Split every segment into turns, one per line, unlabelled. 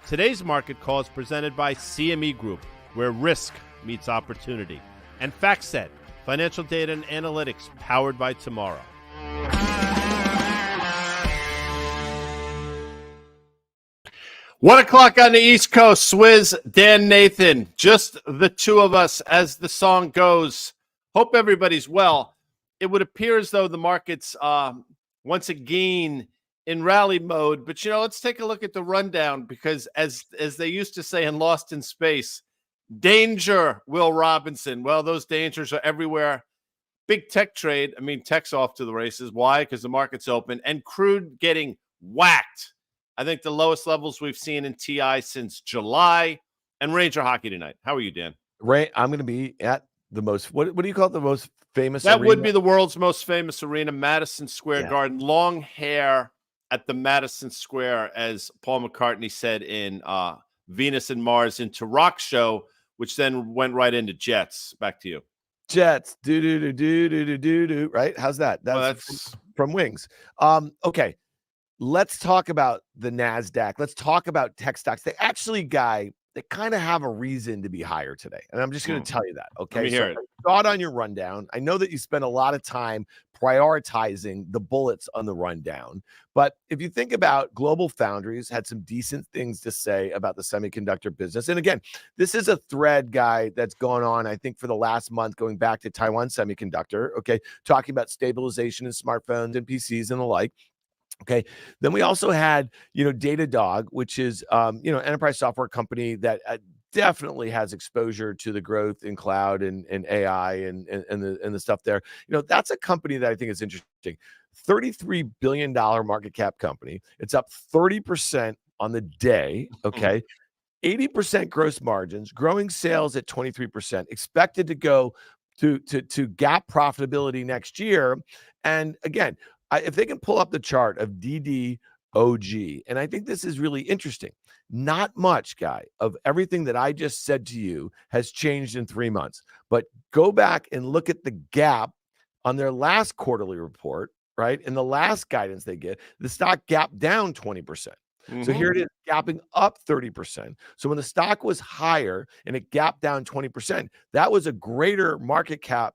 Today's market call is presented by CME Group, where risk meets opportunity, and FactSet, financial data and analytics powered by tomorrow. One o'clock on the East Coast. Swizz, Dan, Nathan, just the two of us as the song goes. Hope everybody's well. It would appear as though the market's once again in rally mode, but let's take a look at the rundown, because as they used to say in Lost in Space, danger, Will Robinson. Well, those dangers are everywhere. Big tech trade. I mean, tech's off to the races. Why? Because the market's open, and crude getting whacked. I think the lowest levels we've seen in TI since July. And Ranger hockey tonight. How are you, Dan?
Ray, I'm going to be at the most, what do you call it, the most famous
That
arena?
would be the world's most famous arena, Madison Square Garden. Long hair at the Madison Square, as Paul McCartney said in Venus and Mars into Rock Show, which then went right into Jets. Back to you.
Jets, do, right? How's that? That's from Wings. Okay, let's talk about the NASDAQ. Let's talk about tech stocks. They actually, Guy, they kind of have a reason to be higher today. And I'm just going to tell you that, okay?
So
I saw it on your rundown. I know that you spend a lot of time prioritizing the bullets on the rundown. But if you think about Global Foundries, had some decent things to say about the semiconductor business. And again, this is a thread, Guy, that's gone on, I think, for the last month, going back to Taiwan Semiconductor, okay, talking about stabilization in smartphones and PCs and the like. Okay. Then we also had, Datadog, which is, enterprise software company that definitely has exposure to the growth in cloud and AI and the stuff there. That's a company that I think is interesting. $33 billion market cap company. It's up 30% on the day. Okay. 80% gross margins, growing sales at 23%, expected to go to GAAP profitability next year. And again, if they can pull up the chart of DDOG, and I think this is really interesting, not much, Guy, of everything that I just said to you has changed in 3 months. But go back and look at the gap on their last quarterly report, right? And the last guidance they get, the stock gapped down 20%. So here it is, gapping up 30%. So when the stock was higher and it gapped down 20%, that was a greater market cap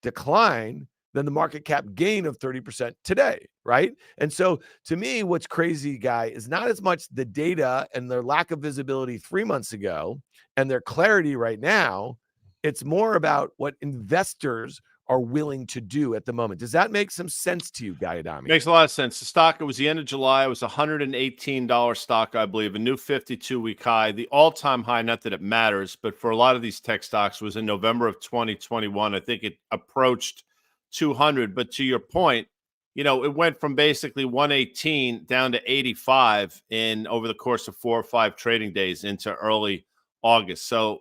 decline than the market cap gain of 30% today, right? And so to me, what's crazy, Guy, is not as much the data and their lack of visibility 3 months ago and their clarity right now. It's more about what investors are willing to do at the moment. Does that make some sense to you, Guy Adami?
Makes a lot of sense. The stock, it was the end of July. It was $118 stock, I believe, a new 52-week high. The all-time high, not that it matters, but for a lot of these tech stocks, was in November of 2021. I think it approached 200. But to your point, it went from basically 118 down to 85 over the course of 4 or 5 trading days into early August. So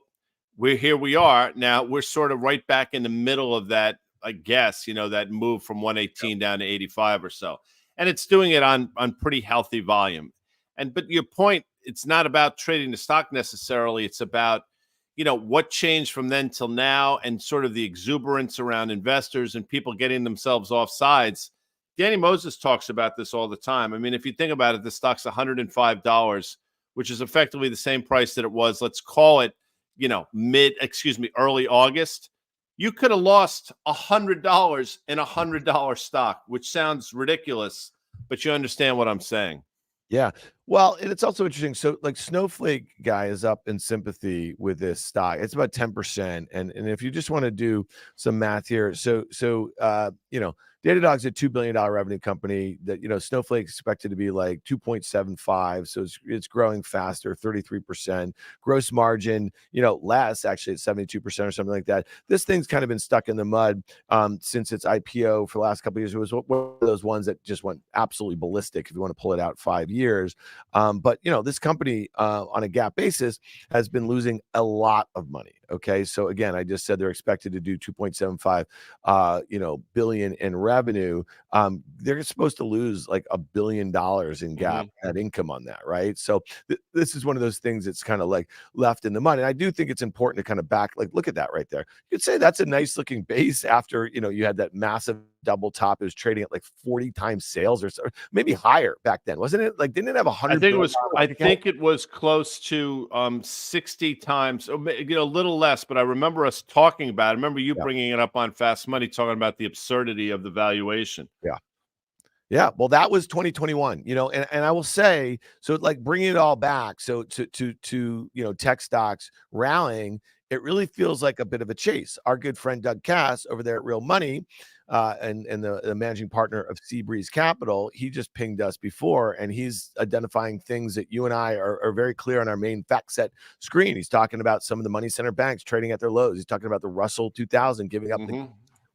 we are now. We're sort of right back in the middle of that, I guess, that move from 118 down to 85 or so. And it's doing it on pretty healthy volume. But your point, it's not about trading the stock necessarily. It's about what changed from then till now, and sort of the exuberance around investors and people getting themselves off sides. Danny Moses talks about this all the time. I mean, if you think about it, the stock's $105, which is effectively the same price that it was, let's call it, early August. You could have lost $100 in $100 stock, which sounds ridiculous, but you understand what I'm saying.
Yeah. Well, and it's also interesting. So like Snowflake, Guy, is up in sympathy with this stock. It's about 10%. And if you just want to do some math here, so Datadog's a $2 billion revenue company that, Snowflake's expected to be like 2.75. So it's growing faster, 33%. Gross margin, less, actually at 72% or something like that. This thing's kind of been stuck in the mud since its IPO for the last couple of years. It was one of those ones that just went absolutely ballistic if you want to pull it out 5 years. But this company on a GAAP basis has been losing a lot of money. Okay. So again, I just said they're expected to do 2.75 billion in revenue. They're supposed to lose like $1 billion in GAAP net income on that, right? So this is one of those things that's kind of like left in the mud. And I do think it's important to kind of look at that right there. You could say that's a nice looking base after you had that massive double top. It was trading at like 40 times sales or so, maybe higher back then, wasn't it? Like, didn't it have
I
100
think it
billion
was. I think it was close to 60 times, or a little less. But I remember us talking about it. I remember you
Yeah.
bringing it up on Fast Money, talking about the absurdity of the valuation.
Yeah. Yeah, well, that was 2021, and I will say, so like bringing it all back, so to tech stocks rallying, it really feels like a bit of a chase. Our good friend Doug Cass over there at Real Money, and the managing partner of Seabreeze Capital, he just pinged us before, and he's identifying things that you and I are very clear on our main fact set screen. He's talking about some of the money center banks trading at their lows. He's talking about the Russell 2000 giving up the.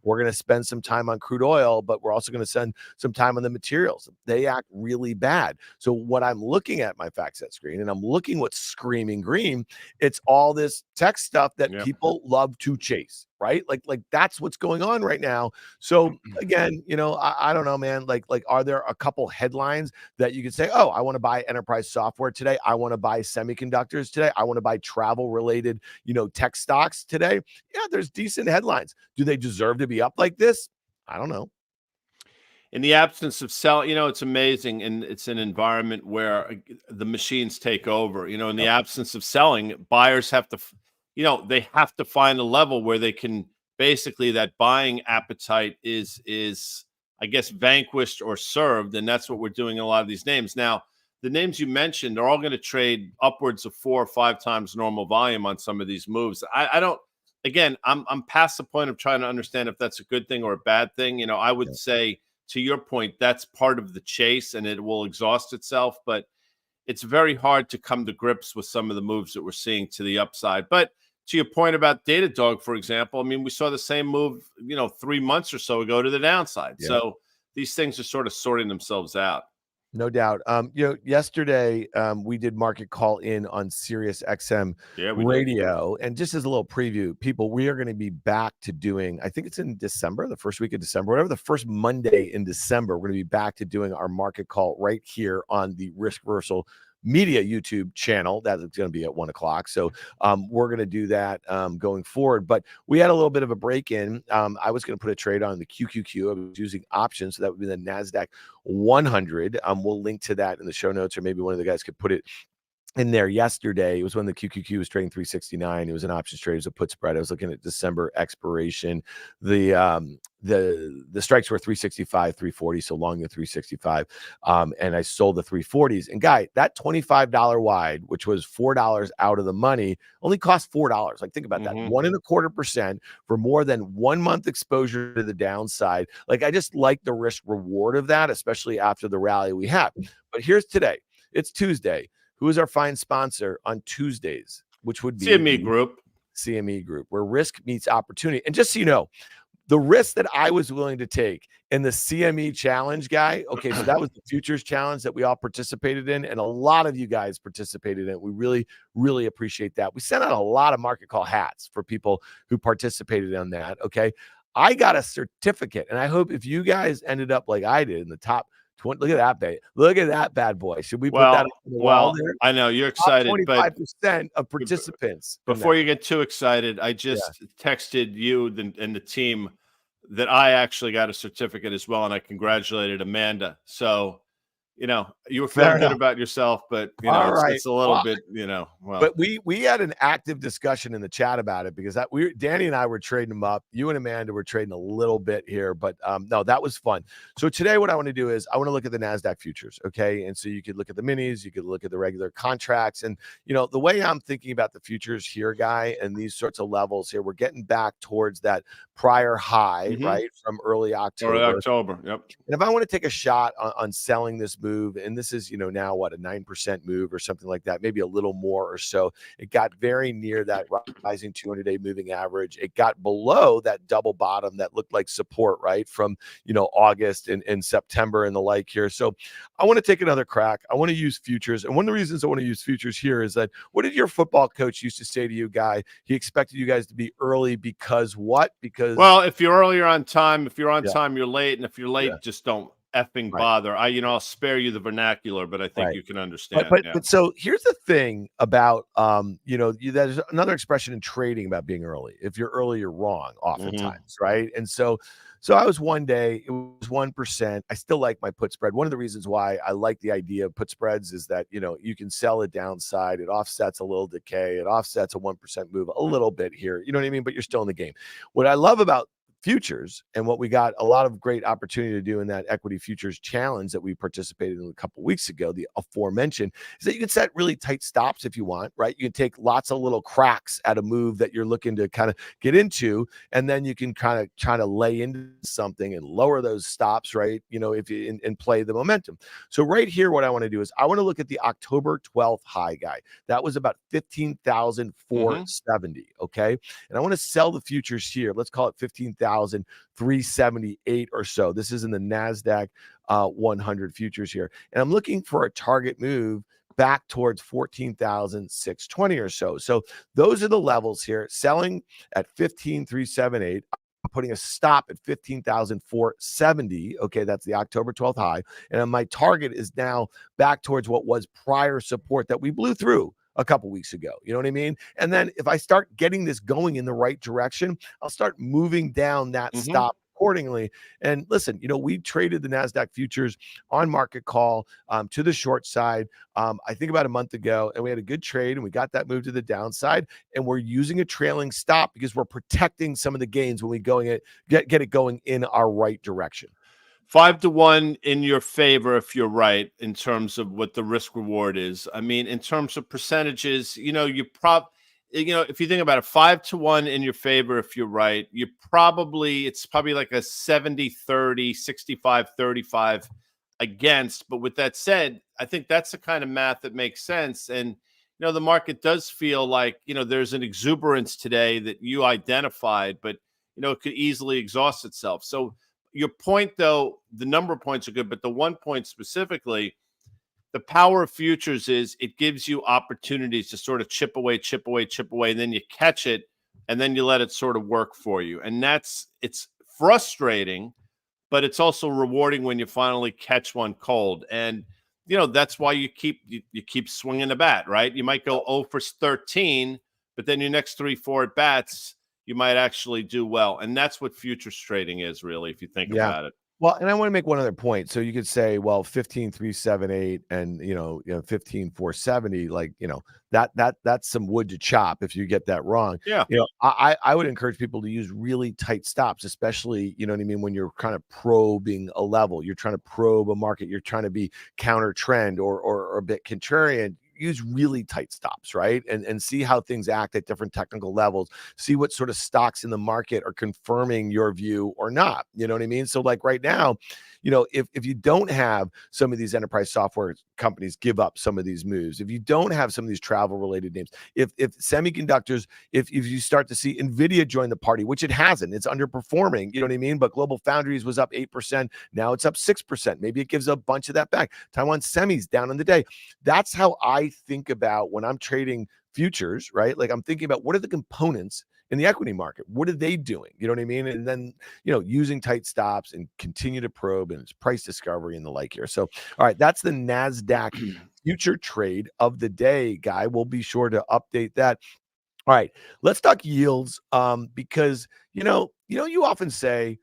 We're going to spend some time on crude oil, but we're also going to spend some time on the materials. They act really bad. So what I'm looking at my fact set screen, and I'm looking what's screaming green, it's all this tech stuff that people love to chase, right? Like that's what's going on right now. So again, I don't know, man. Like, are there a couple headlines that you could say, oh, I want to buy enterprise software today. I want to buy semiconductors today. I want to buy travel related, tech stocks today. Yeah, there's decent headlines. Do they deserve to be up like this? I don't know.
In the absence of selling, it's amazing, and it's an environment where the machines take over. In the absence of selling, buyers have to, they have to find a level where they can basically, that buying appetite is I guess vanquished or served, and that's what we're doing in a lot of these names. Now, the names you mentioned are all going to trade upwards of 4 or 5 times normal volume on some of these moves. I don't. Again, I'm past the point of trying to understand if that's a good thing or a bad thing. I would say, to your point, that's part of the chase and it will exhaust itself, but it's very hard to come to grips with some of the moves that we're seeing to the upside. But to your point about Datadog, for example, I mean, we saw the same move, 3 months or so ago to the downside.
Yeah.
So these things are sort of sorting themselves out.
No doubt. Yesterday we did market call in on Sirius XM radio, and just as a little preview, people, we are going to be back to doing, I think it's in December, the first week of December, whatever, the first Monday in December, we're going to be back to doing our market call right here on the Risk Reversal Media YouTube channel. That's going to be at 1:00. So we're going to do that going forward. But we had a little bit of a break in. I was going to put a trade on the QQQ. I was using options, so that would be the NASDAQ 100. We'll link to that in the show notes, or maybe one of the guys could put it in there yesterday. It was when the QQQ was trading 369. It was an options trade. It was a put spread. I was looking at December expiration. The strikes were 365, 340. So long the 365. And I sold the 340s. And Guy, that $25 wide, which was $4 out of the money, only cost $4. Like, think about that. 1.25% for more than 1 month exposure to the downside. Like, I just like the risk reward of that, especially after the rally we had. But here's today. It's Tuesday. Who is our fine sponsor on Tuesdays, which would be
CME Group.
CME Group, where risk meets opportunity. And just so you know, the risk that I was willing to take in the CME challenge, Guy, okay, so that was the futures challenge that we all participated in, and a lot of you guys participated in it. We really, really appreciate that. We sent out a lot of market call hats for people who participated in that, okay? I got a certificate, and I hope if you guys ended up like I did in the top 20, look at that bad. Look at that bad boy. Should we put that on the wall there?
I know you're excited,
25% of participants.
Before you get too excited, I just texted you and the team that I actually got a certificate as well, and I congratulated Amanda. So, you were feeling good about yourself, but it's a little bit,
But we had an active discussion in the chat about it, because Danny and I were trading them up. You and Amanda were trading a little bit here, but no, that was fun. So today, what I want to do is I want to look at the NASDAQ futures, okay? And so you could look at the minis, you could look at the regular contracts, and the way I'm thinking about the futures here, Guy, and these sorts of levels here, we're getting back towards that prior high, right, from early October.
Yep.
And if I want to take a shot on selling this move, and this is, now what, a 9% move or something like that, maybe a little more or so. It got very near that rising 200-day moving average. It got below that double bottom that looked like support, right, from, August and September and the like here. So I want to take another crack. I want to use futures. And one of the reasons I want to use futures here is that, what did your football coach used to say to you, Guy? He expected you guys to be early because what? Because,
well, if you're earlier on time, if you're on time, you're late. And if you're late, just don't effing bother. I'll spare you the vernacular, but I think you can understand.
But so here's the thing about there's another expression in trading about being early. If you're early, you're wrong oftentimes, right? And so So I was one day, it was 1%. I still like my put spread. One of the reasons why I like the idea of put spreads is that, you can sell a downside. It offsets a little decay. It offsets a 1% move a little bit here. You know what I mean? But you're still in the game. What I love about futures and what we got a lot of great opportunity to do in that equity futures challenge that we participated in a couple weeks ago, the aforementioned, is that you can set really tight stops if you want, right? You can take lots of little cracks at a move that you're looking to kind of get into, and then you can kind of try to lay into something and lower those stops, right? If you and play the momentum. So right here, what I want to do is I want to look at the October 12th high, guy. That was about 15,470. Okay. And I want to sell the futures here. Let's call it 15,378 or so. This is in the NASDAQ 100 futures here. And I'm looking for a target move back towards 14,620 or so. So those are the levels here. Selling at 15,378. I'm putting a stop at 15,470. Okay, that's the October 12th high. And my target is now back towards what was prior support that we blew through a couple weeks ago. You know what I mean? And then if I start getting this going in the right direction, I'll start moving down that stop accordingly. And listen, we traded the NASDAQ futures on market call to the short side, I think about a month ago, and we had a good trade and we got that move to the downside, and we're using a trailing stop because we're protecting some of the gains when we get it going in our right direction.
5-1 in your favor if you're right in terms of what the risk reward is. I mean, in terms of percentages, if you think about it, 5-1 in your favor if you're right, it's probably like a 70-30, 65-35 against. But with that said, I think that's the kind of math that makes sense. And the market does feel like there's an exuberance today that you identified, but it could easily exhaust itself. So your point, though, the number of points are good, but the one point specifically, the power of futures is it gives you opportunities to sort of chip away, and then you catch it, and then you let it sort of work for you. And it's frustrating, but it's also rewarding when you finally catch one cold. And that's why you keep swinging the bat, right? You might go 0 for 13, but then your next 3-4 at bats, you might actually do well. And that's what futures trading is, really, if you think about it.
Well, and I want to make one other point. So you could say, well, 15,378 and 15,470, like, that's some wood to chop if you get that wrong.
Yeah.
I would encourage people to use really tight stops, especially, you know what I mean, when you're kind of probing a level, you're trying to probe a market, you're trying to be counter trend or a bit contrarian. Use really tight stops, right? And see how things act at different technical levels. See what sort of stocks in the market are confirming your view or not. You know what I mean? So like right now, if you don't have some of these enterprise software companies give up some of these moves, if you don't have some of these travel related names, if semiconductors, if you start to see Nvidia join the party, which it hasn't, it's underperforming, you know what I mean? But Global Foundries was up 8%. Now it's up 6%. Maybe it gives a bunch of that back. Taiwan Semi's down in the day. That's how I think about when I'm trading futures, right? Like I'm thinking about what are the components in the equity market? What are they doing? You know what I mean? And then, using tight stops and continue to probe and it's price discovery and the like here. So, all right, that's the NASDAQ future trade of the day, Guy. We'll be sure to update that. All right, let's talk yields because, you often say,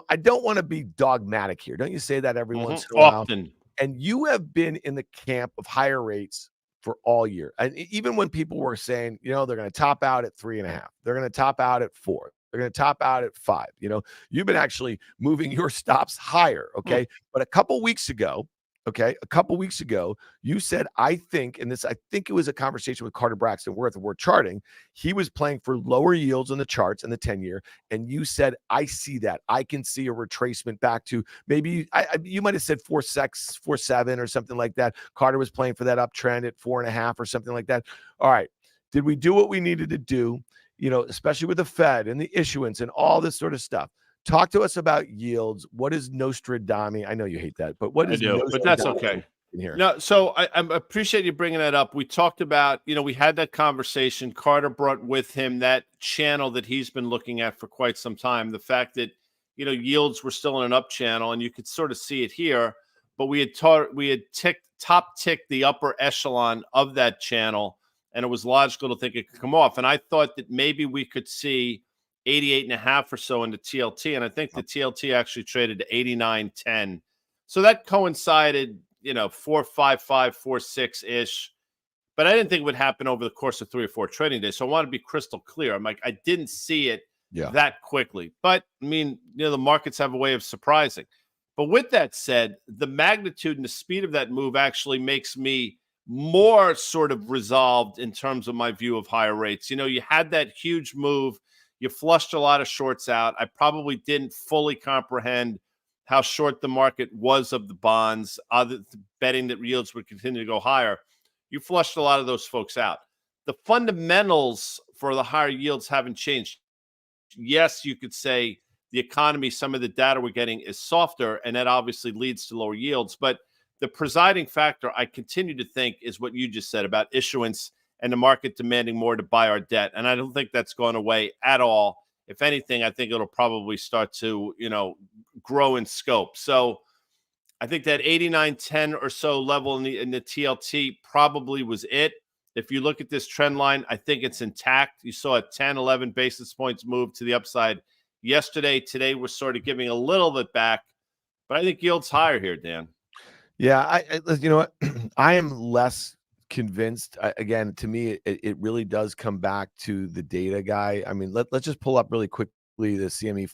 I don't want to be dogmatic here. Don't you say that every once in a while?
Often.
And you have been in the camp of higher rates for all year. And even when people were saying, they're going to top out at 3.5, they're going to top out at 4, they're going to top out at 5, you've been actually moving your stops higher. Okay. But a couple weeks ago, you said, I think it was a conversation with Carter Braxton Worth of We're Charting. He was playing for lower yields on the charts in the 10-year. And you said, I see that. I can see a retracement back to maybe, you might have said 4.6, 4.7 or something like that. Carter was playing for that uptrend at 4.5 or something like that. All right. Did we do what we needed to do, especially with the Fed and the issuance and all this sort of stuff? Talk to us about yields. What is Nostradamus? I know you hate that, but what is Nostradamus?
But that's okay.
Here?
No, so I appreciate you bringing that up. We talked about, we had that conversation. Carter brought with him that channel that he's been looking at for quite some time. The fact that, yields were still in an up channel, and you could sort of see it here. But we had top ticked the upper echelon of that channel, and it was logical to think it could come off. And I thought that maybe we could see 88.5 or so in the TLT. And I think the TLT actually traded to 89.10. So that coincided, 4.55, 4.6-ish. But I didn't think it would happen over the course of 3 or 4 trading days. So I want to be crystal clear. I'm like, I didn't see it that quickly. But I mean, the markets have a way of surprising. But with that said, the magnitude and the speed of that move actually makes me more sort of resolved in terms of my view of higher rates. You had that huge move. You flushed a lot of shorts out. I probably didn't fully comprehend how short the market was of the bonds, betting that yields would continue to go higher. You flushed a lot of those folks out. The fundamentals for the higher yields haven't changed. Yes, you could say the economy, some of the data we're getting is softer, and that obviously leads to lower yields. But the presiding factor, I continue to think, is what you just said about issuance and the market demanding more to buy our debt. And I don't think that's gone away at all. If anything, I think it'll probably start to, grow in scope. So I think that 89.10 or so level in the TLT probably was it. If you look at this trend line, I think it's intact. You saw a 10, 11 basis points move to the upside yesterday. Today, we're sort of giving a little bit back, but I think yield's higher here, Dan.
Yeah, you know what? I am less convinced. Again, to me, it really does come back to the data guy. I mean, let's just pull up really quickly the CME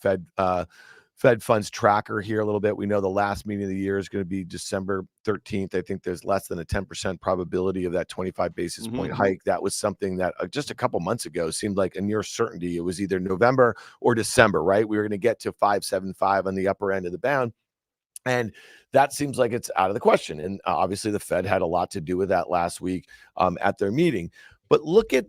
Fed funds tracker here a little bit. We know the last meeting of the year is going to be December 13th. I think there's less than a 10% probability of that 25 basis point hike. That was something that just a couple months ago seemed like a near certainty. It was either November or December, right? We were going to get to 5.75 on the upper end of the bound. And that seems like it's out of the question. And obviously the Fed had a lot to do with that last week at their meeting. But look at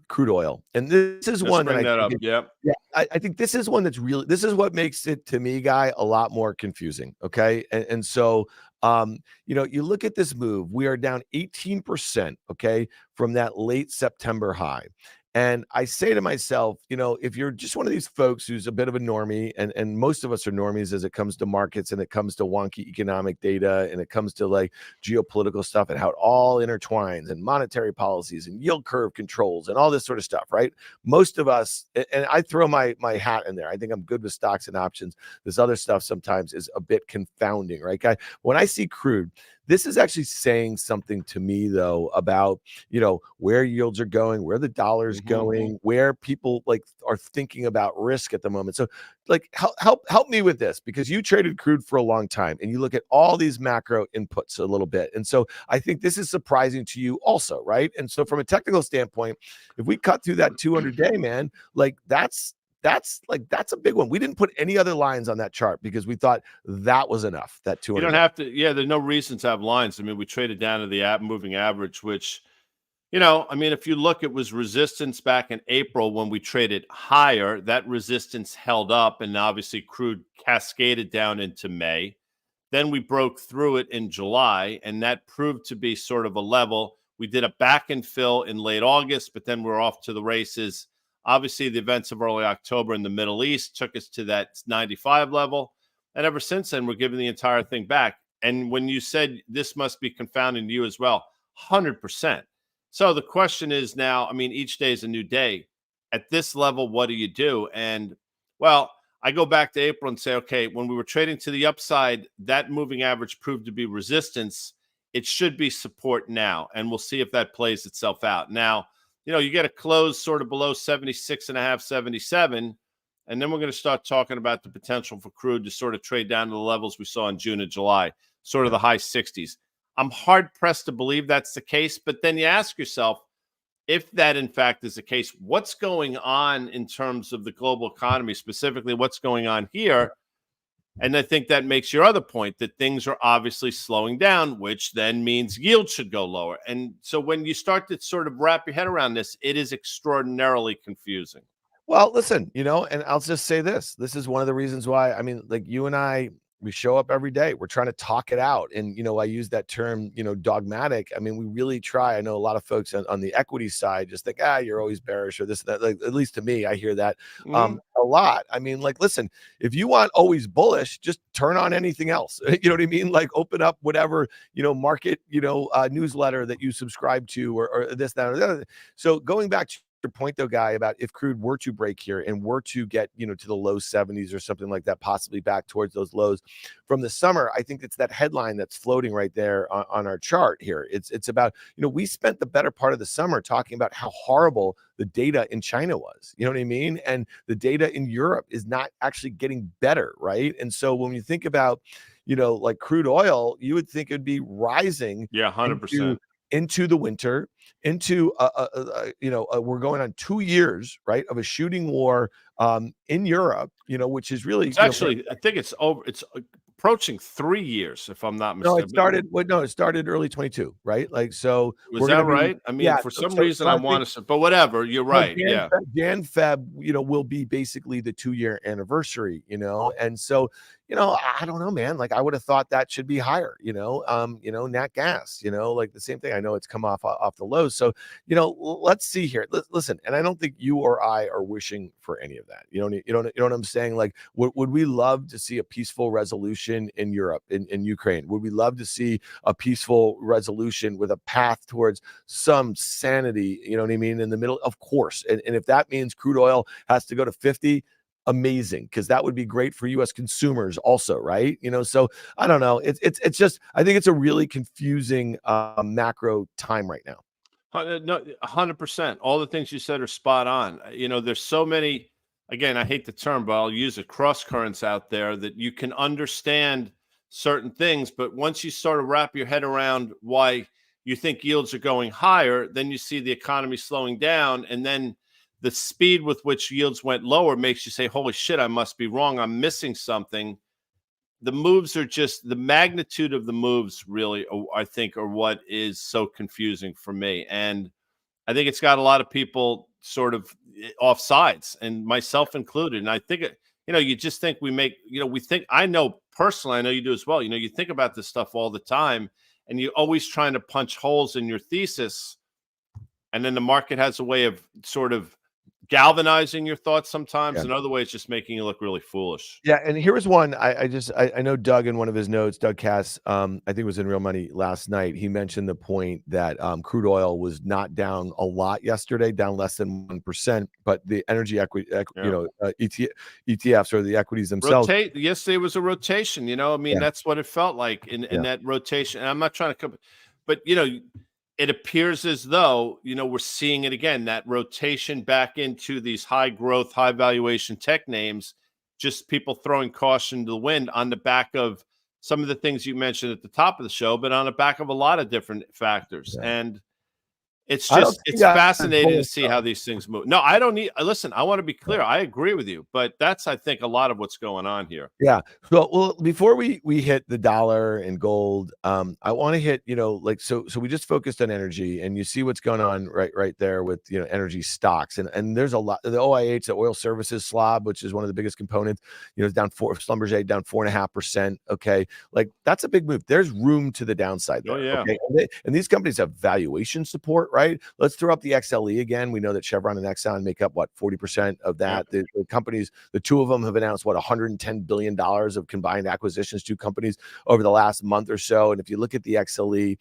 crude oil. And this is one that I think this is one that's really, this is what makes it, to me, Guy, a lot more confusing. Okay. And so, you look at this move, we are down 18%, okay, from that late September high. And I say to myself, if you're just one of these folks who's a bit of a normie, and most of us are normies as it comes to markets and it comes to wonky economic data and it comes to like geopolitical stuff and how it all intertwines and monetary policies and yield curve controls and all this sort of stuff, right? Most of us, and I throw my hat in there. I think I'm good with stocks and options. This other stuff sometimes is a bit confounding, right, Guy? When I see crude, this is actually saying something to me, though, about, where yields are going, where the dollar's going, where people are thinking about risk at the moment. So help me with this, because you traded crude for a long time and you look at all these macro inputs a little bit. And so I think this is surprising to you also, right? And so from a technical standpoint, if we cut through that 200-day, man, that's a big one. We didn't put any other lines on that chart because we thought that was enough. That 200.
You don't have to. Yeah, there's no reason to have lines. I mean, we traded down to the moving average, which, if you look, it was resistance back in April when we traded higher. That resistance held up, and obviously crude cascaded down into May. Then we broke through it in July, and that proved to be sort of a level. We did a back and fill in late August, but then we're off to the races. Obviously, the events of early October in the Middle East took us to that 95 level. And ever since then, we're giving the entire thing back. And when you said this must be confounding to you as well, 100%. So the question is now, each day is a new day. At this level, what do you do? And, well, I go back to April and say, okay, when we were trading to the upside, that moving average proved to be resistance. It should be support now. And we'll see if that plays itself out. Now, you get a close sort of below 76.5, 77, and then we're going to start talking about the potential for crude to sort of trade down to the levels we saw in June and July, sort of the high 60s. I'm hard-pressed to believe that's the case, but then you ask yourself, if that in fact is the case, what's going on in terms of the global economy, specifically what's going on here? And I think that makes your other point that things are obviously slowing down, which then means yield should go lower. And so when you start to sort of wrap your head around this, it is extraordinarily confusing.
Well, listen, and I'll just say this. This is one of the reasons why, you and I, we show up every day. We're trying to talk it out. And, I use that term, dogmatic. We really try. I know a lot of folks on the equity side just think, you're always bearish or this, that. At least to me, I hear that a lot. Listen, if you want always bullish, just turn on anything else. You know what I mean? Open up whatever, market, newsletter that you subscribe to or this, that, or the other. So going back to your point though, Guy, about if crude were to break here and were to get, to the low 70s or something like that, possibly back towards those lows from the summer, I think it's that headline that's floating right there on our chart here. It's about, we spent the better part of the summer talking about how horrible the data in China was. You know what I mean? And the data in Europe is not actually getting better, right? And so when you think about, like crude oil, you would think it'd be rising,
Yeah, 100%.
into the winter, into we're going on 2 years, right, of a shooting war in Europe, which is really,
It's actually, I think it's over. It's approaching 3 years, if I'm not
no,
mistaken.
it started early 22, right? Like, so
Was
we're
that
gonna be,
right? I mean,
yeah.
for some
So
reason, I
I
want
think
to say, but whatever. You're
no,
right. Yeah.
Feb, will be basically the 2-year anniversary, and so, I don't know, man. Like, I would have thought that should be higher, nat gas, like the same thing. I know it's come off the lows. So, let's see here. Listen, and I don't think you or I are wishing for any of that. You know what I'm saying? Like, would we love to see a peaceful resolution in Europe, in Ukraine? Would we love to see a peaceful resolution with a path towards some sanity, you know what I mean, in the middle? Of course. And if that means crude oil has to go to 50, amazing, because that would be great for US consumers also, right? So I don't know. It's just, I think it's a really confusing macro time right now.
No, 100%. All the things you said are spot on. There's so many, again, I hate the term, but I'll use it, cross currents out there that you can understand certain things. But once you sort of wrap your head around why you think yields are going higher, then you see the economy slowing down. And then the speed with which yields went lower makes you say, holy shit, I must be wrong. I'm missing something. The moves are just the magnitude of the moves really, I think, are what is so confusing for me. And I think it's got a lot of people sort of off sides, and myself included. And I think you just think we think, I know personally, I know you do as well. You think about this stuff all the time, and you're always trying to punch holes in your thesis. And then the market has a way of sort of galvanizing your thoughts sometimes,
Yeah.
and other ways just making you look really foolish.
Yeah, and here was one. I know Doug, in one of his notes, Doug Cass, I think it was in Real Money last night. He mentioned the point that crude oil was not down a lot yesterday, down less than 1%, but the energy equity,
Yeah.
ETFs, or the equities themselves.
Rotate. Yesterday was a rotation. I mean,
Yeah,
that's what it felt like in
yeah,
that rotation. And I'm not trying to come, but it appears as though we're seeing it again. That rotation back into these high growth, high valuation tech names. Just people throwing caution to the wind on the back of some of the things you mentioned at the top of the show, but on the back of a lot of different factors.
yeah.
And it's
I don't
just,
see
it's
that as
fascinating to
bullish,
see how
though.
these things move. No, I don't need, listen, I want to be
Yeah.
clear. I agree with you, but that's, I think, a lot of what's going on here.
Yeah. So, well, before we hit the dollar and gold, I want to hit, like, so we just focused on energy, and you see what's going on right there with, energy stocks. And there's a lot. The OIH, the oil services slob, which is one of the biggest components, is down Schlumberger down 4.5%. Okay. Like, that's a big move. There's room to the downside
Oh
there.
yeah.
Okay. And these companies have valuation support, right? Let's throw up the XLE again. We know that Chevron and Exxon make up 40% of that.
Yeah.
The companies, the two of them have announced $110 billion of combined acquisitions, two companies, over the last month or so. And if you look at the XLE,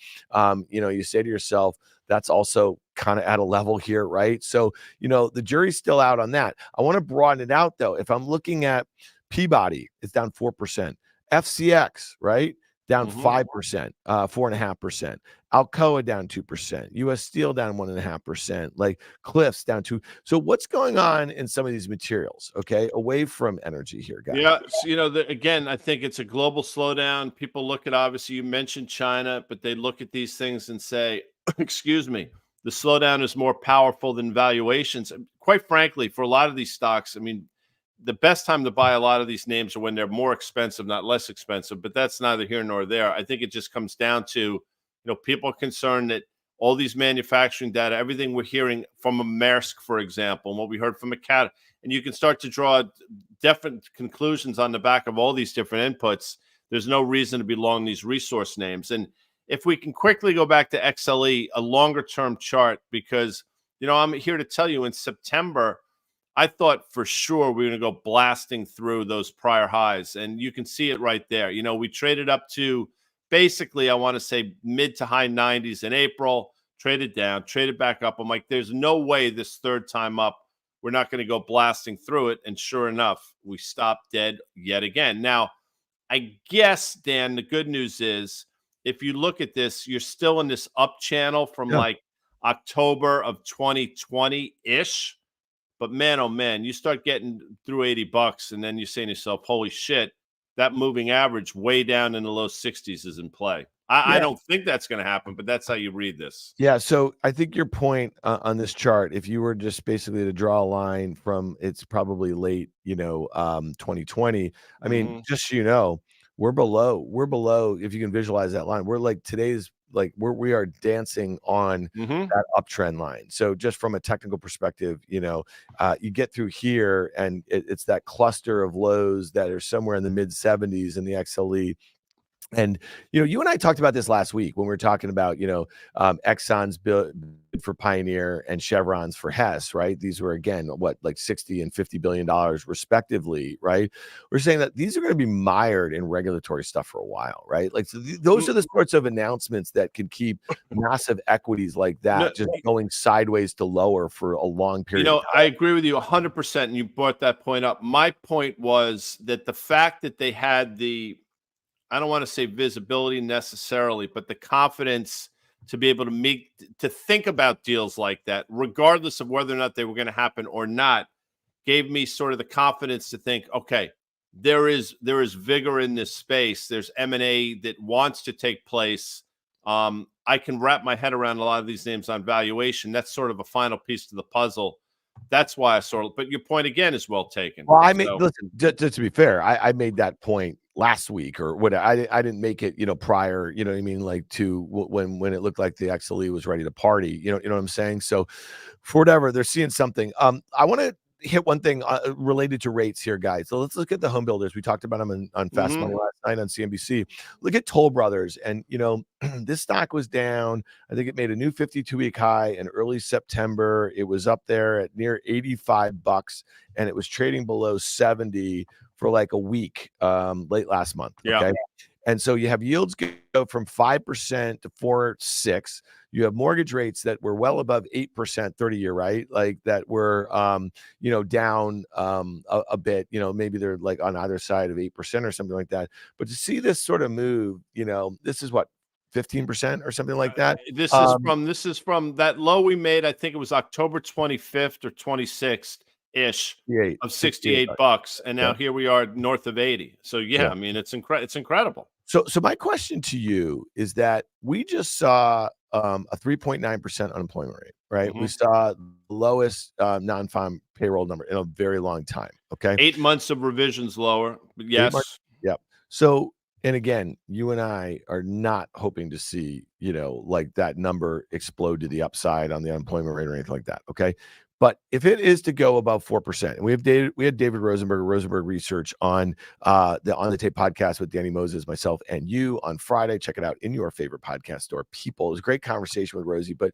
you say to yourself, that's also kind of at a level here, right? So, the jury's still out on that. I want to broaden it out, though. If I'm looking at Peabody, it's down 4%. FCX, right? Down 5%, 4.5%. Alcoa down 2%. US Steel down 1.5%. Like, Cliffs down 2. So what's going on in some of these materials? Okay, away from energy here, guys.
Yeah. So, again, I think it's a global slowdown. People look at, obviously, you mentioned China, but they look at these things and say, excuse me, the slowdown is more powerful than valuations. And quite frankly, for a lot of these stocks, I mean, the best time to buy a lot of these names are when they're more expensive, not less expensive, but that's neither here nor there. I think it just comes down to, people are concerned that all these manufacturing data, everything we're hearing from a Maersk, for example, and what we heard from a Cat, and you can start to draw different conclusions on the back of all these different inputs. There's no reason to be long these resource names. And if we can quickly go back to XLE, a longer term chart, because, I'm here to tell you in September, I thought for sure we were going to go blasting through those prior highs. And you can see it right there. We traded up to basically, I want to say, mid to high 90s in April, traded down, traded back up. I'm like, there's no way this third time up, we're not going to go blasting through it. And sure enough, we stopped dead yet again. Now, I guess, Dan, the good news is if you look at this, you're still in this up channel from like October of 2020-ish. But man, oh man, you start getting through $80 and then you're saying to yourself, holy shit, that moving average way down in the low 60s is in play. I don't think that's going to happen, but that's how you read this.
Yeah. So I think your point on this chart, if you were just basically to draw a line from it's probably late, 2020. I mean, just so you know, we're below. If you can visualize that line, we're like today's like we are dancing on that uptrend line. So just from a technical perspective, you get through here and it's that cluster of lows that are somewhere in the mid 70s in the XLE. And, you and I talked about this last week when we were talking about, Exxon's bid for Pioneer and Chevron's for Hess, right? These were, again, like $60 and $50 billion respectively, right? We're saying that these are going to be mired in regulatory stuff for a while, right? Like, so those are the sorts of announcements that can keep massive equities like that just going sideways to lower for a long period of time.
I agree with you 100%. And you brought that point up. My point was that the fact that they had I don't want to say visibility necessarily, but the confidence to be able to think about deals like that, regardless of whether or not they were going to happen or not, gave me sort of the confidence to think, okay, there is vigor in this space. There's M&A that wants to take place. I can wrap my head around a lot of these names on valuation. That's sort of a final piece to the puzzle. That's why but your point again is well taken.
Well, listen, just to be fair, I made that point last week or what. I didn't make it, prior, you know what I mean? Like to when it looked like the XLE was ready to party, you know what I'm saying? So for whatever, they're seeing something. I want to hit one thing related to rates here, guys. So let's look at the home builders. We talked about them on Fast Money last night on CNBC. Look at Toll Brothers. And, this stock was down. I think it made a new 52-week high in early September. It was up there at near $85 and it was trading below 70 for like a week late last month. Okay. Yeah. And so you have yields go from 5% to 4.6. You have mortgage rates that were well above 8% 30-year, right? Like that were, down a bit, maybe they're like on either side of 8% or something like that. But to see this sort of move, this is what, 15% or something like that.
This is from that low we made. I think it was October 25th or 26th ish of $68, and now here we are north of 80. So I mean it's incredible.
So my question to you is that we just saw a 3.9% unemployment rate, right? We saw the lowest non-farm payroll number in a very long time. Okay,
8 months of revisions lower, but yes,
yep. So, and again, you and I are not hoping to see, like that number explode to the upside on the unemployment rate or anything like that. Okay. But if it is to go above 4%, and we had David Rosenberg Research on the Tape podcast with Danny Moses, myself, and you on Friday. Check it out in your favorite podcast store. People, it was a great conversation with Rosie, but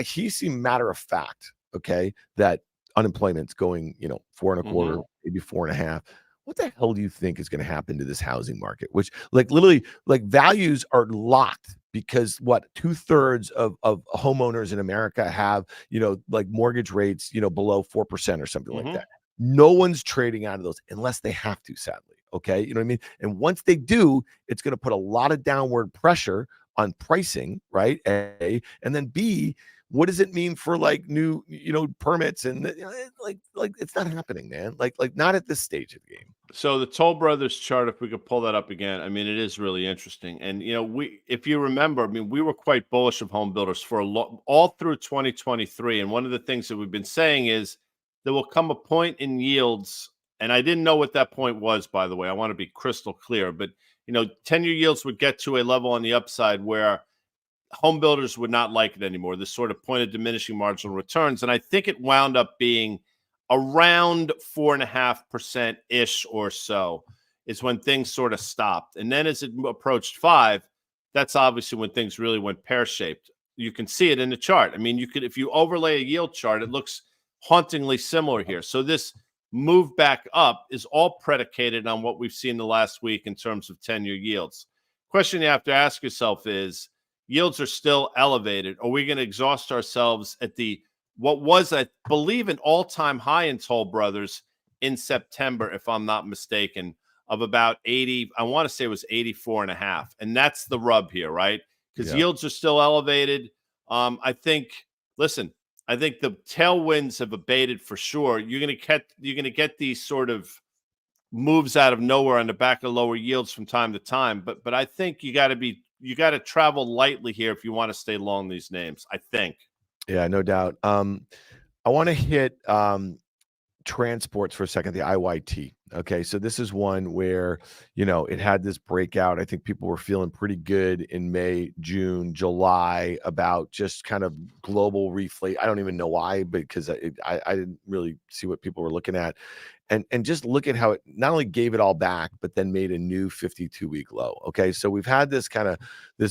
he seemed matter of fact, okay, that unemployment's going, 4.25%, maybe 4.5%. What the hell do you think is going to happen to this housing market? Which, like, literally, like, values are locked because 2/3 of homeowners in America have, like mortgage rates, below 4% or something like that. No one's trading out of those unless they have to, sadly. Okay. You know what I mean? And once they do, it's going to put a lot of downward pressure on pricing, right? A, and then B, what does it mean for like new, permits and like it's not happening, man. Like not at this stage of the game.
So the Toll Brothers chart, if we could pull that up again, I mean, it is really interesting. And if you remember, I mean, we were quite bullish of home builders for all through 2023. And one of the things that we've been saying is there will come a point in yields, and I didn't know what that point was, by the way. I want to be crystal clear, but 10-year yields would get to a level on the upside where home builders would not like it anymore, this sort of point of diminishing marginal returns. And I think it wound up being around 4.5% ish or so is when things sort of stopped. And then as it approached 5%, that's obviously when things really went pear-shaped. You can see it in the chart. I mean, if you overlay a yield chart, it looks hauntingly similar here. So this move back up is all predicated on what we've seen the last week in terms of 10-year yields. Question you have to ask yourself is, yields are still elevated. Are we going to exhaust ourselves at what was, I believe, an all-time high in Toll Brothers in September, if I'm not mistaken, of about 80? I want to say it was 84.5. And that's the rub here, right? Because yields are still elevated. I think the tailwinds have abated for sure. You're going to get these sort of moves out of nowhere on the back of lower yields from time to time. But I think you got to travel lightly here if you want to stay long these names, I think.
Yeah, no doubt. I want to hit transports for a second, the IYT. Okay, so this is one where, it had this breakout. I think people were feeling pretty good in May, June, July about just kind of global reflate. I don't even know why, because I didn't really see what people were looking at. And just look at how it not only gave it all back, but then made a new 52-week low. Okay, so we've had this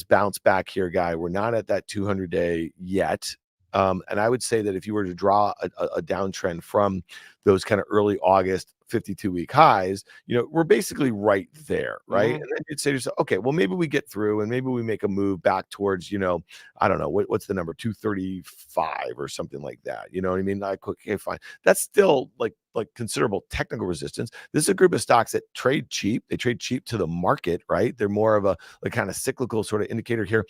bounce back here, Guy. We're not at that 200-day yet. And I would say that if you were to draw a downtrend from those kind of early August 52-week highs, we're basically right there, right? And then you'd say to yourself, okay, well, maybe we get through and maybe we make a move back towards, I don't know, what's the number, 235 or something like that. You know what I mean? Like, okay, fine. That's still like considerable technical resistance. This is a group of stocks that trade cheap. They trade cheap to the market, right? They're more of a kind of cyclical sort of indicator here.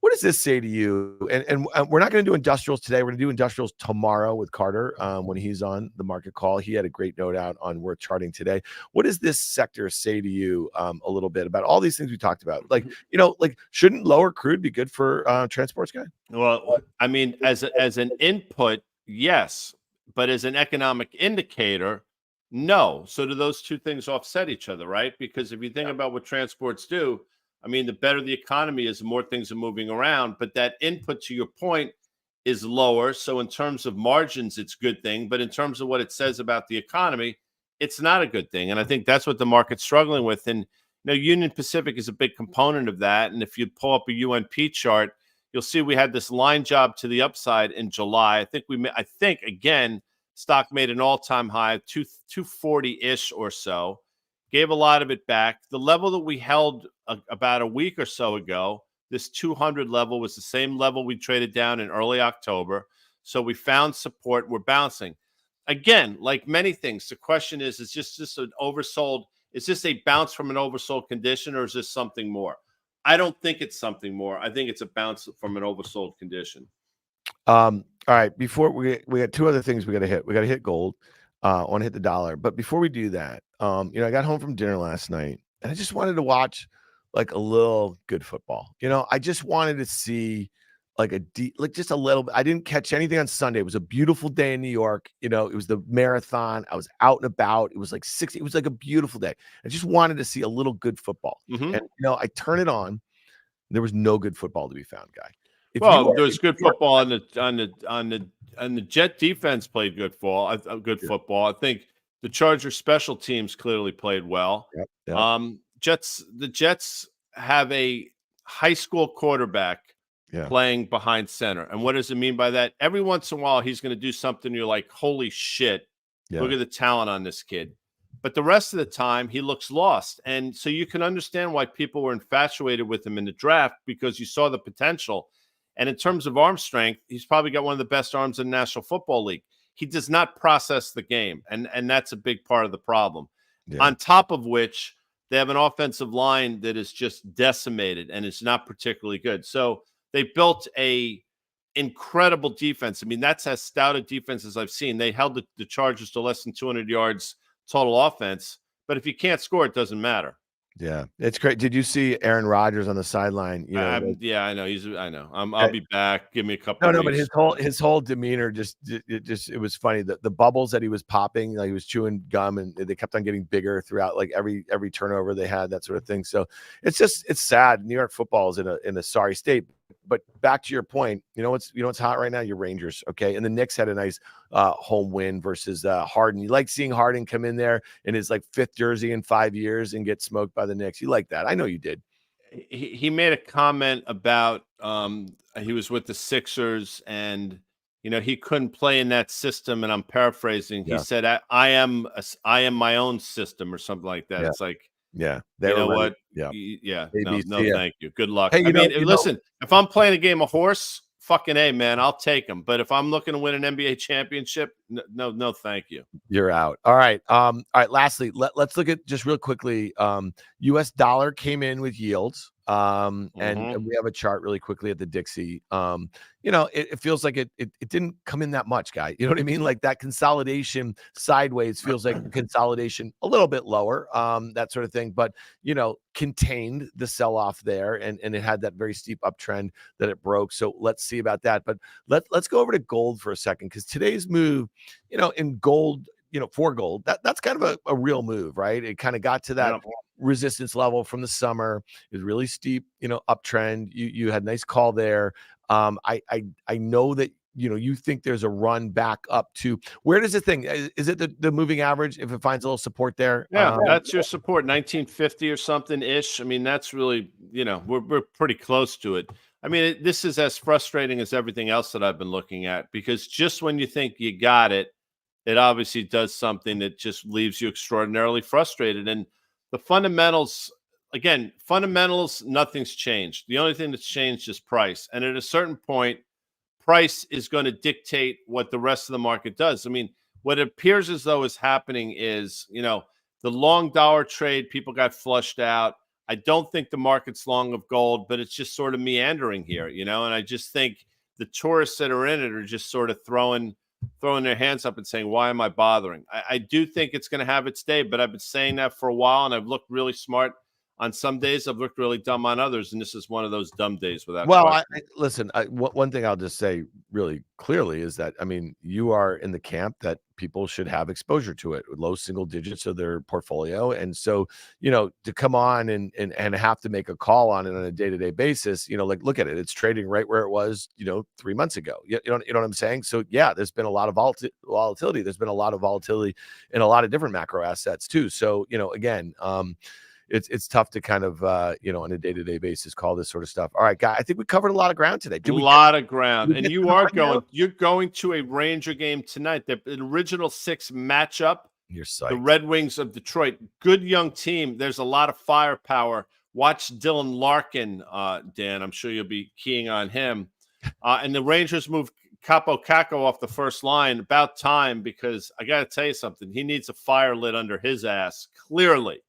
What does this say to you? And we're not going to do industrials today. We're going to do industrials tomorrow with Carter when he's on the market call. He had a great note out on Worth Charting today. What does this sector say to you a little bit about all these things we talked about? Like, shouldn't lower crude be good for transports, Guy?
Well, I mean, as an input, yes, but as an economic indicator, no. So do those two things offset each other, right? Because if you think about what transports do, I mean, the better the economy is, the more things are moving around. But that input, to your point, is lower. So in terms of margins, it's a good thing. But in terms of what it says about the economy, it's not a good thing. And I think that's what the market's struggling with. And Union Pacific is a big component of that. And if you pull up a UNP chart, you'll see we had this line job to the upside in July. I think again, stock made an all-time high of 240-ish or so. Gave a lot of it back. The level that we held about a week or so ago, this 200 level, was the same level we traded down in early October. So we found support. We're bouncing. Again, like many things, the question is just an oversold? Is this a bounce from an oversold condition, or is this something more? I don't think it's something more. I think it's a bounce from an oversold condition.
All right. Before we got two other things we got to hit. We got to hit gold. I want to hit the dollar. But before we do that, I got home from dinner last night and I just wanted to watch like a little good football. I just wanted to see just a little bit. I didn't catch anything on Sunday. It was a beautiful day in New York. It was the marathon. I was out and about. It was like 60. It was like a beautiful day. I just wanted to see a little good football. And I turn it on. There was no good football to be found, Guy.
There's good football on the Jet defense played good football. I think the Chargers special teams clearly played well.
Yep.
The Jets have a high school quarterback playing behind center. And what does it mean by that? Every once in a while, he's going to do something you're like, holy shit, look at the talent on this kid. But the rest of the time, he looks lost. And so you can understand why people were infatuated with him in the draft, because you saw the potential. And in terms of arm strength, he's probably got one of the best arms in the National Football League. He does not process the game, and that's a big part of the problem. On top of which, they have an offensive line that is just decimated and is not particularly good. So they built a incredible defense. I mean, that's as stout a defense as I've seen. They held the Chargers to less than 200 yards total offense. But if you can't score, it doesn't matter.
Yeah, it's great. Did you see Aaron Rodgers on the sideline?
Yeah, I know. I know. I'll be back. Give me a couple.
No, but his whole demeanor it was funny. The bubbles that he was popping, like he was chewing gum, and they kept on getting bigger throughout like every turnover they had, that sort of thing. So it's sad. New York football is in a sorry state. But back to your point, what's hot right now? Your Rangers, okay? And the Knicks had a nice home win versus Harden. You like seeing Harden come in there in his like 5th jersey in 5 years and get smoked by the Knicks. You like that? I know you did.
He made a comment about he was with the Sixers and he couldn't play in that system. And I'm paraphrasing. He said, "I am my own system," or something like that.
Yeah.
It's like,
Yeah, they
You
were
know
ready.
what?
Yeah,
Yeah, no,
ABC. Yeah.
thank you. Good luck.
Hey,
I mean,
you know,
listen, if I'm playing a game of horse, fucking A, man, I'll take them. But if I'm looking to win an NBA championship, no, thank you.
you're out. All right. All right. Lastly, let's look at just real quickly. US dollar came in with yields. And we have a chart really quickly at the Dixie. It feels like it didn't come in that much, guy. You know what I mean? Like that consolidation sideways feels like consolidation a little bit lower, that sort of thing. But contained the sell-off there, and it had that very steep uptrend that it broke. So let's see about that. But let's go over to gold for a second, because today's move, in gold, for gold, that's kind of a real move, right? It kind of got to that resistance level from the summer. It was really steep, uptrend. You had a nice call there. I know that you think there's a run back up to, where does the thing, is it the moving average, if it finds a little support there?
Yeah, that's your support, 1950 or something ish. I mean, that's really, we're pretty close to it. I mean, this is as frustrating as everything else that I've been looking at, because just when you think you got it, it obviously does something that just leaves you extraordinarily frustrated. And the fundamentals, again, nothing's changed. The only thing that's changed is price. And at a certain point, price is going to dictate what the rest of the market does. I mean, what it appears as though is happening is, the long dollar trade, people got flushed out. I don't think the market's long of gold, but it's just sort of meandering here, and I just think the tourists that are in it are just sort of throwing their hands up and saying, why am I bothering? I do think it's going to have its day, but I've been saying that for a while, and I've looked really smart on some days. I've looked really dumb on others, and this is one of those dumb days without question.
Listen, one thing I'll just say really clearly is that, I mean, you are in the camp that people should have exposure to it, low single digits of their portfolio. And so, to come on and have to make a call on it on a day-to-day basis, like, look at it, it's trading right where it was, 3 months ago. You know what I'm saying? So yeah, there's been a lot of volatility. There's been a lot of volatility in a lot of different macro assets too. So, again, it's tough to kind of on a day-to-day basis call this sort of stuff. All right, guy, I think we covered a lot of ground today.
A lot of ground. And you're going to a Ranger game tonight. The original 6 matchup.
You're psyched.
The Red Wings of Detroit. Good young team. There's a lot of firepower. Watch Dylan Larkin, Dan. I'm sure you'll be keying on him. And the Rangers moved Capo Caco off the first line. About time, because I got to tell you something. He needs a fire lit under his ass, clearly.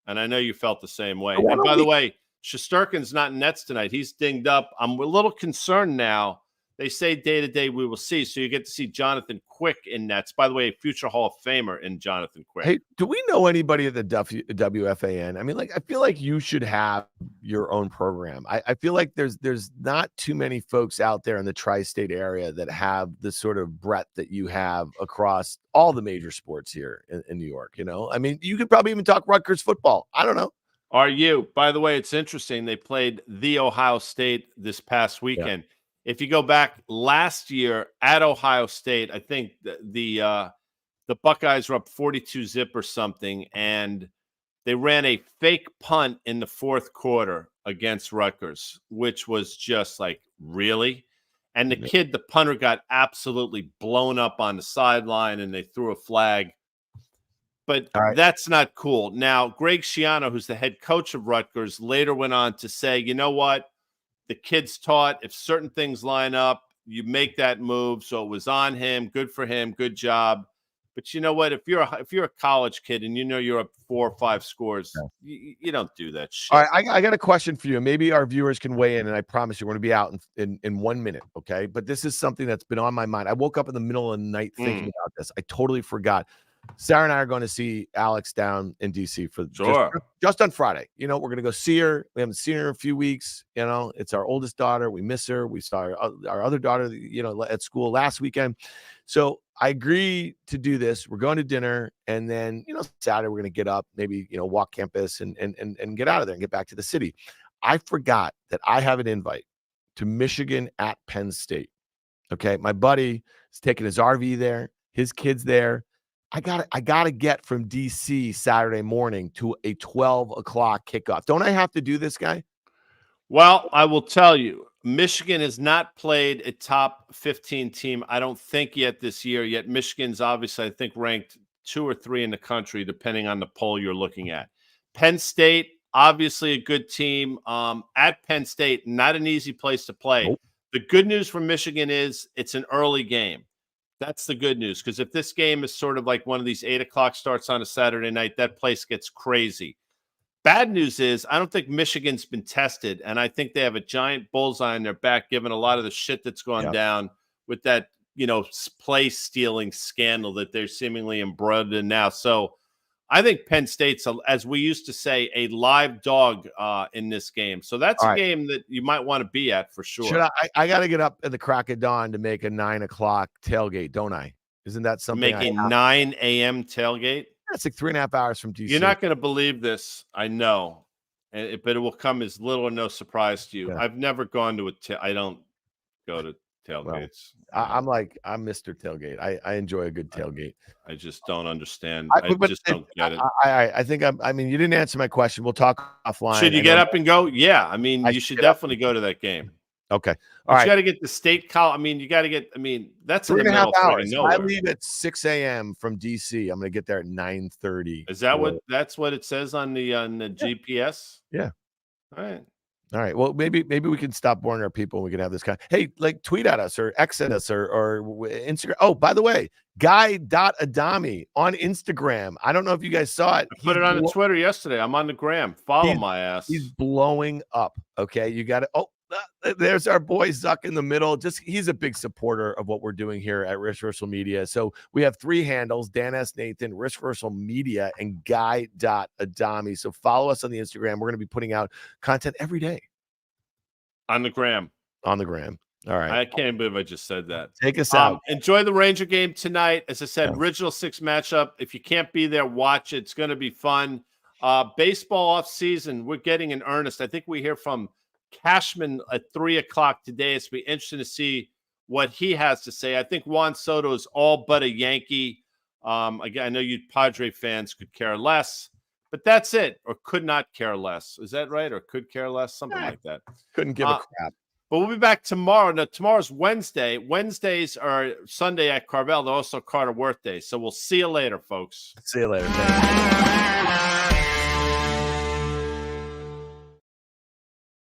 And I know you felt the same way. And by the way, Shesterkin's not in nets tonight. He's dinged up. I'm a little concerned now. They say day to day we will see. So you get to see Jonathan Quick in nets. By the way, future Hall of Famer in Jonathan Quick.
Hey, do we know anybody at the WFAN? I mean, like, I feel like you should have your own program. I feel like there's not too many folks out there in the tri-state area that have the sort of breadth that you have across all the major sports here in New York. I mean, you could probably even talk Rutgers football. I don't know.
Are you? By the way, it's interesting. They played the Ohio State this past weekend. Yeah. If you go back last year at Ohio State, I think the Buckeyes were up 42-zip or something, and they ran a fake punt in the fourth quarter against Rutgers, which was just like, really? And the punter, got absolutely blown up on the sideline, and they threw a flag. But that's not cool. Now, Greg Schiano, who's the head coach of Rutgers, later went on to say, you know what? The kid's taught, if certain things line up, you make that move. So it was on him. Good for him. Good job. But you know what? If you're a college kid and you're up 4 or 5 scores, you don't do that shit.
All right, I got a question for you. Maybe our viewers can weigh in, and I promise you we're going to be out in 1 minute, okay? But this is something that's been on my mind. I woke up in the middle of the night thinking about this. I totally forgot. Sarah and I are going to see Alex down in DC for just on Friday. We're going to go see her. We haven't seen her in a few weeks. It's our oldest daughter. We miss her. We saw our other daughter, at school last weekend. So I agree to do this. We're going to dinner, and then, Saturday we're going to get up, maybe, walk campus and get out of there and get back to the city. I forgot that I have an invite to Michigan at Penn State. Okay. My buddy is taking his RV there, his kids there. I gotta get from DC Saturday morning to a 12 o'clock kickoff. Don't I have to do this, guy?
Well, I will tell you, Michigan has not played a top 15 team, I don't think, yet this year. Yet Michigan's obviously, I think, ranked 2 or 3 in the country, depending on the poll you're looking at. Penn State, obviously a good team. At Penn State, not an easy place to play.
Nope.
The good news for Michigan is it's an early game. That's the good news, because if this game is sort of like one of these 8 o'clock starts on a Saturday night, that place gets crazy. Bad news is I don't think Michigan's been tested, and I think they have a giant bullseye on their back given a lot of the shit that's gone down with that, play stealing scandal that they're seemingly embroiled in now. So I think Penn State's, as we used to say, a live dog in this game. So that's a game that you might want to be at for sure.
I got to get up at the crack of dawn to make a 9 o'clock tailgate, don't I? Isn't that something?
Make a 9 a.m. tailgate?
That's like 3.5 hours from DC.
You're not going to believe this, I know, but it will come as little or no surprise to you.
Yeah.
I've never gone to I don't go to tailgates.
Well, I'm Mr. Tailgate. I enjoy a good tailgate.
I just don't understand.
I
just don't get it.
I think I mean, you didn't answer my question. We'll talk offline.
Should you get up and go? Yeah. I mean, you should definitely go to that game.
Okay. All right.
You got to get the state college. I mean, you got to get, that's
3.5 hours.
I
leave at 6 a.m. from DC. I'm going to get there at 9:30.
Is that that's what it says on the GPS?
Yeah.
All right.
All right. Well, maybe we can stop boring our people and we can have this hey, like tweet at us or X at us or Instagram. Oh, by the way, Guy.Adami on Instagram. I don't know if you guys saw it.
I put it on the Twitter yesterday. I'm on the gram. Follow my ass.
He's blowing up. Okay. You got it. There's our boy Zuck in the middle. He's a big supporter of what we're doing here at Risk Reversal Media. So we have 3 handles: Dan S. Nathan, Risk Reversal Media, and Guy.Adami. So follow us on the Instagram. We're going to be putting out content every day.
On the gram.
On the gram. All right.
I can't believe I just said that.
Take us out.
Enjoy the Ranger game tonight. As I said, original 6 matchup. If you can't be there, watch it. It's going to be fun. Baseball off season, we're getting in earnest. I think we hear from Cashman at 3 o'clock today. It's be interesting to see what he has to say. I think Juan Soto is all but a Yankee. Again, I know you Padre fans could care less, but that's it, or could not care less. Is that right? Or could care less? Something like that.
Couldn't give a crap.
But we'll be back tomorrow. Now, tomorrow's Wednesday. Wednesdays are Sunday at Carvel. They're also Carter Worth Day. So we'll see you later, folks.
See you later. Thanks.